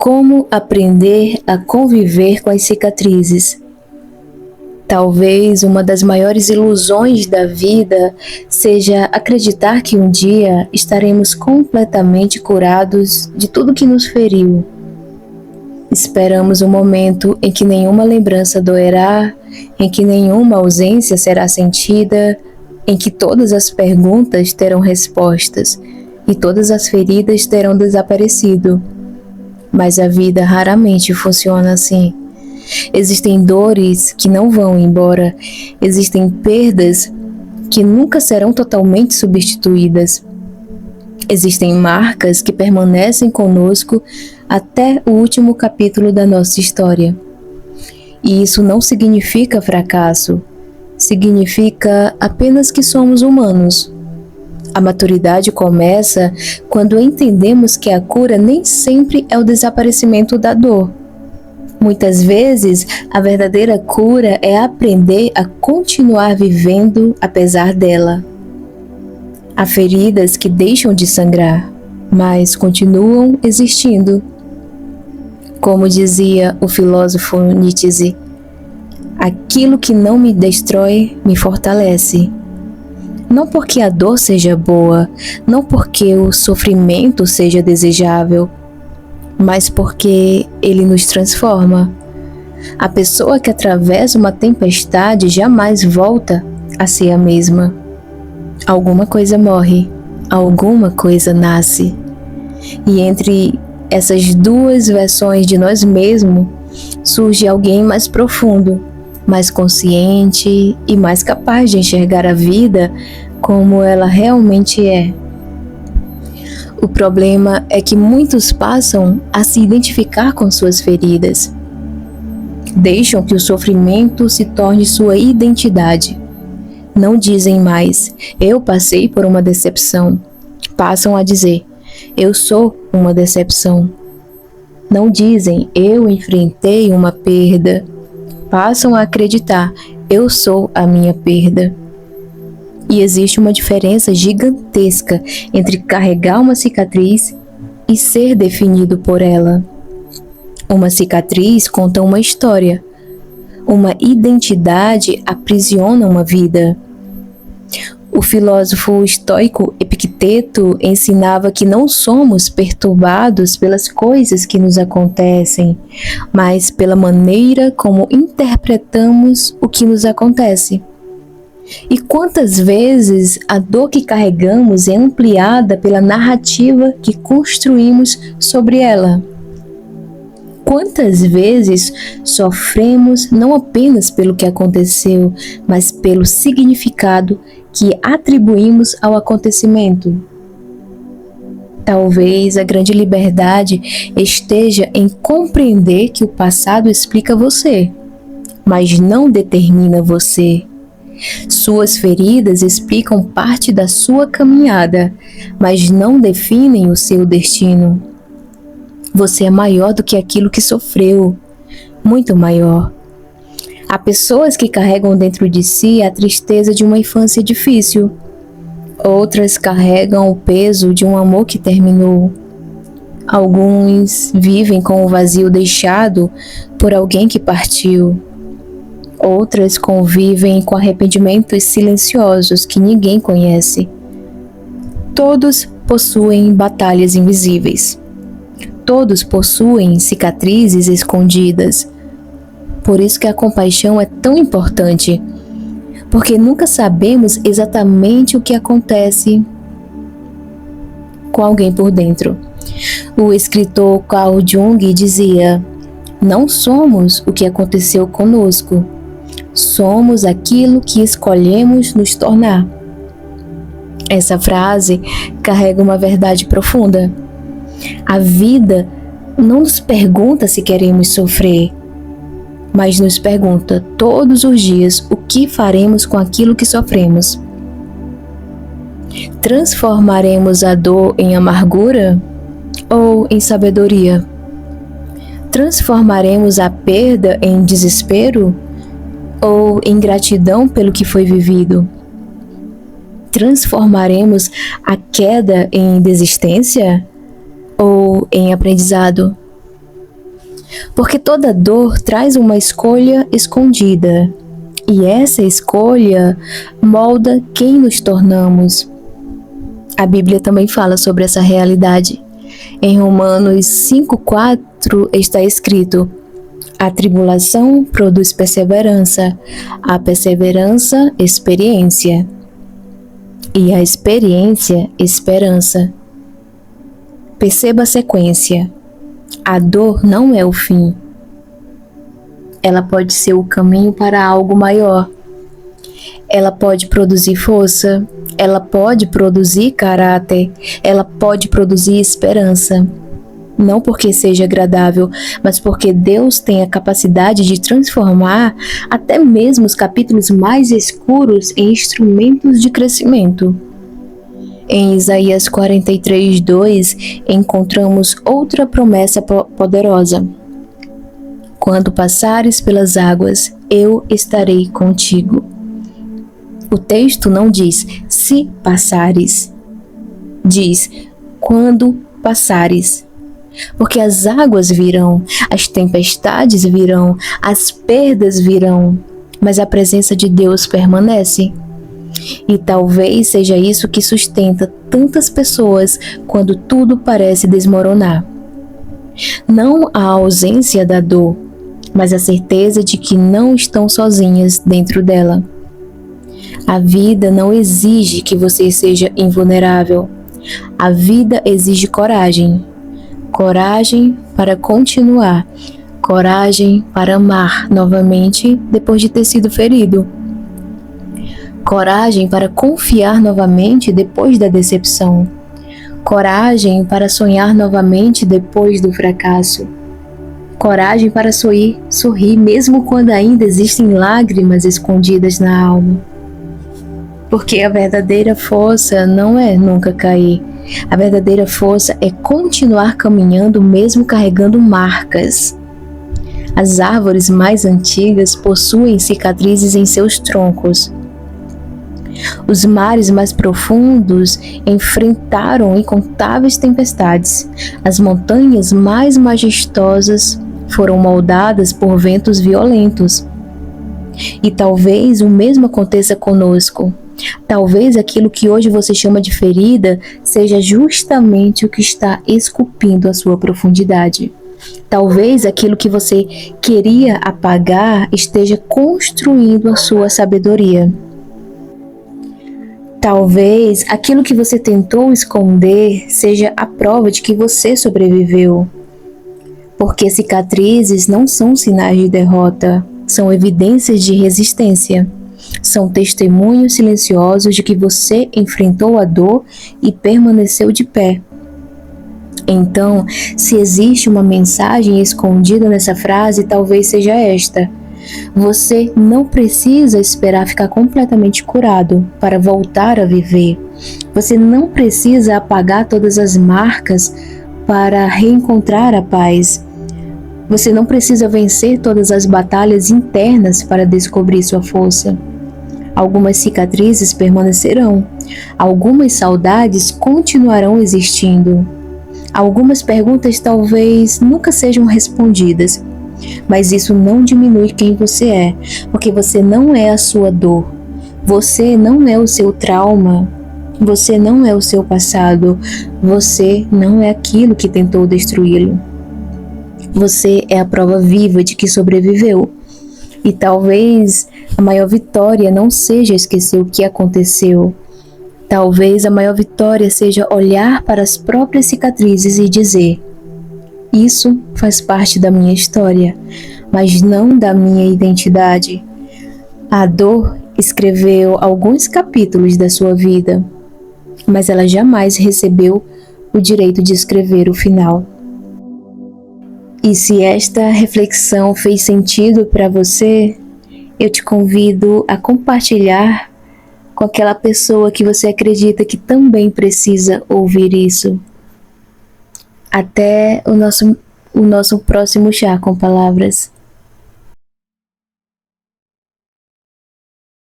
Como aprender a conviver com as cicatrizes? Talvez uma das maiores ilusões da vida seja acreditar que um dia estaremos completamente curados de tudo que nos feriu. Esperamos um momento em que nenhuma lembrança doerá, em que nenhuma ausência será sentida, em que todas as perguntas terão respostas e todas as feridas terão desaparecido. Mas a vida raramente funciona assim. Existem dores que não vão embora, existem perdas que nunca serão totalmente substituídas. Existem marcas que permanecem conosco até o último capítulo da nossa história. E isso não significa fracasso, significa apenas que somos humanos. A maturidade começa quando entendemos que a cura nem sempre é o desaparecimento da dor. Muitas vezes, a verdadeira cura é aprender a continuar vivendo apesar dela. Há feridas que deixam de sangrar, mas continuam existindo. Como dizia o filósofo Nietzsche, aquilo que não me destrói me fortalece. Não porque a dor seja boa, não porque o sofrimento seja desejável, mas porque ele nos transforma. A pessoa que atravessa uma tempestade jamais volta a ser a mesma. Alguma coisa morre, alguma coisa nasce. E entre essas duas versões de nós mesmos, surge alguém mais profundo, mais consciente e mais capaz de enxergar a vida como ela realmente é. O problema é que muitos passam a se identificar com suas feridas. Deixam que o sofrimento se torne sua identidade. Não dizem mais, eu passei por uma decepção. Passam a dizer, eu sou uma decepção. Não dizem, eu enfrentei uma perda. Passam a acreditar, eu sou a minha perda. E existe uma diferença gigantesca entre carregar uma cicatriz e ser definido por ela. Uma cicatriz conta uma história. Uma identidade aprisiona uma vida. O filósofo estoico Epicteto ensinava que não somos perturbados pelas coisas que nos acontecem, mas pela maneira como interpretamos o que nos acontece. E quantas vezes a dor que carregamos é ampliada pela narrativa que construímos sobre ela? Quantas vezes sofremos não apenas pelo que aconteceu, mas pelo significado que atribuímos ao acontecimento? Talvez a grande liberdade esteja em compreender que o passado explica você, mas não determina você. Suas feridas explicam parte da sua caminhada, mas não definem o seu destino. Você é maior do que aquilo que sofreu, muito maior. Há pessoas que carregam dentro de si a tristeza de uma infância difícil. Outras carregam o peso de um amor que terminou. Alguns vivem com o vazio deixado por alguém que partiu. Outras convivem com arrependimentos silenciosos que ninguém conhece. Todos possuem batalhas invisíveis. Todos possuem cicatrizes escondidas. Por isso que a compaixão é tão importante, porque nunca sabemos exatamente o que acontece com alguém por dentro. O escritor Carl Jung dizia, não somos o que aconteceu conosco, somos aquilo que escolhemos nos tornar. Essa frase carrega uma verdade profunda. A vida não nos pergunta se queremos sofrer, mas nos pergunta todos os dias o que faremos com aquilo que sofremos. Transformaremos a dor em amargura ou em sabedoria? Transformaremos a perda em desespero ou em gratidão pelo que foi vivido? Transformaremos a queda em desistência ou em aprendizado? Porque toda dor traz uma escolha escondida, e essa escolha molda quem nos tornamos. A Bíblia também fala sobre essa realidade. Em Romanos 5,4 está escrito: a tribulação produz perseverança, a perseverança, experiência, e a experiência, esperança. Perceba a sequência. A dor não é o fim. Ela pode ser o caminho para algo maior. Ela pode produzir força, ela pode produzir caráter, ela pode produzir esperança. Não porque seja agradável, mas porque Deus tem a capacidade de transformar até mesmo os capítulos mais escuros em instrumentos de crescimento. Em Isaías 43:2, encontramos outra promessa poderosa. Quando passares pelas águas, eu estarei contigo. O texto não diz se passares, diz quando passares. Porque as águas virão, as tempestades virão, as perdas virão, mas a presença de Deus permanece. E talvez seja isso que sustenta tantas pessoas quando tudo parece desmoronar. Não a ausência da dor, mas a certeza de que não estão sozinhas dentro dela. A vida não exige que você seja invulnerável. A vida exige coragem. Coragem para continuar. Coragem para amar novamente depois de ter sido ferido. Coragem para confiar novamente depois da decepção. Coragem para sonhar novamente depois do fracasso. Coragem para sorrir mesmo quando ainda existem lágrimas escondidas na alma. Porque a verdadeira força não é nunca cair. A verdadeira força é continuar caminhando mesmo carregando marcas. As árvores mais antigas possuem cicatrizes em seus troncos. Os mares mais profundos enfrentaram incontáveis tempestades. As montanhas mais majestosas foram moldadas por ventos violentos. E talvez o mesmo aconteça conosco. Talvez aquilo que hoje você chama de ferida seja justamente o que está esculpindo a sua profundidade. Talvez aquilo que você queria apagar esteja construindo a sua sabedoria. Talvez aquilo que você tentou esconder seja a prova de que você sobreviveu. Porque cicatrizes não são sinais de derrota, são evidências de resistência. São testemunhos silenciosos de que você enfrentou a dor e permaneceu de pé. Então, se existe uma mensagem escondida nessa frase, talvez seja esta: você não precisa esperar ficar completamente curado para voltar a viver. Você não precisa apagar todas as marcas para reencontrar a paz. Você não precisa vencer todas as batalhas internas para descobrir sua força. Algumas cicatrizes permanecerão. Algumas saudades continuarão existindo. Algumas perguntas talvez nunca sejam respondidas. Mas isso não diminui quem você é, porque você não é a sua dor. Você não é o seu trauma. Você não é o seu passado. Você não é aquilo que tentou destruí-lo. Você é a prova viva de que sobreviveu. E talvez a maior vitória não seja esquecer o que aconteceu. Talvez a maior vitória seja olhar para as próprias cicatrizes e dizer: isso faz parte da minha história, mas não da minha identidade. A dor escreveu alguns capítulos da sua vida, mas ela jamais recebeu o direito de escrever o final. E se esta reflexão fez sentido para você, eu te convido a compartilhar com aquela pessoa que você acredita que também precisa ouvir isso. Até o nosso próximo Chá com Palavras.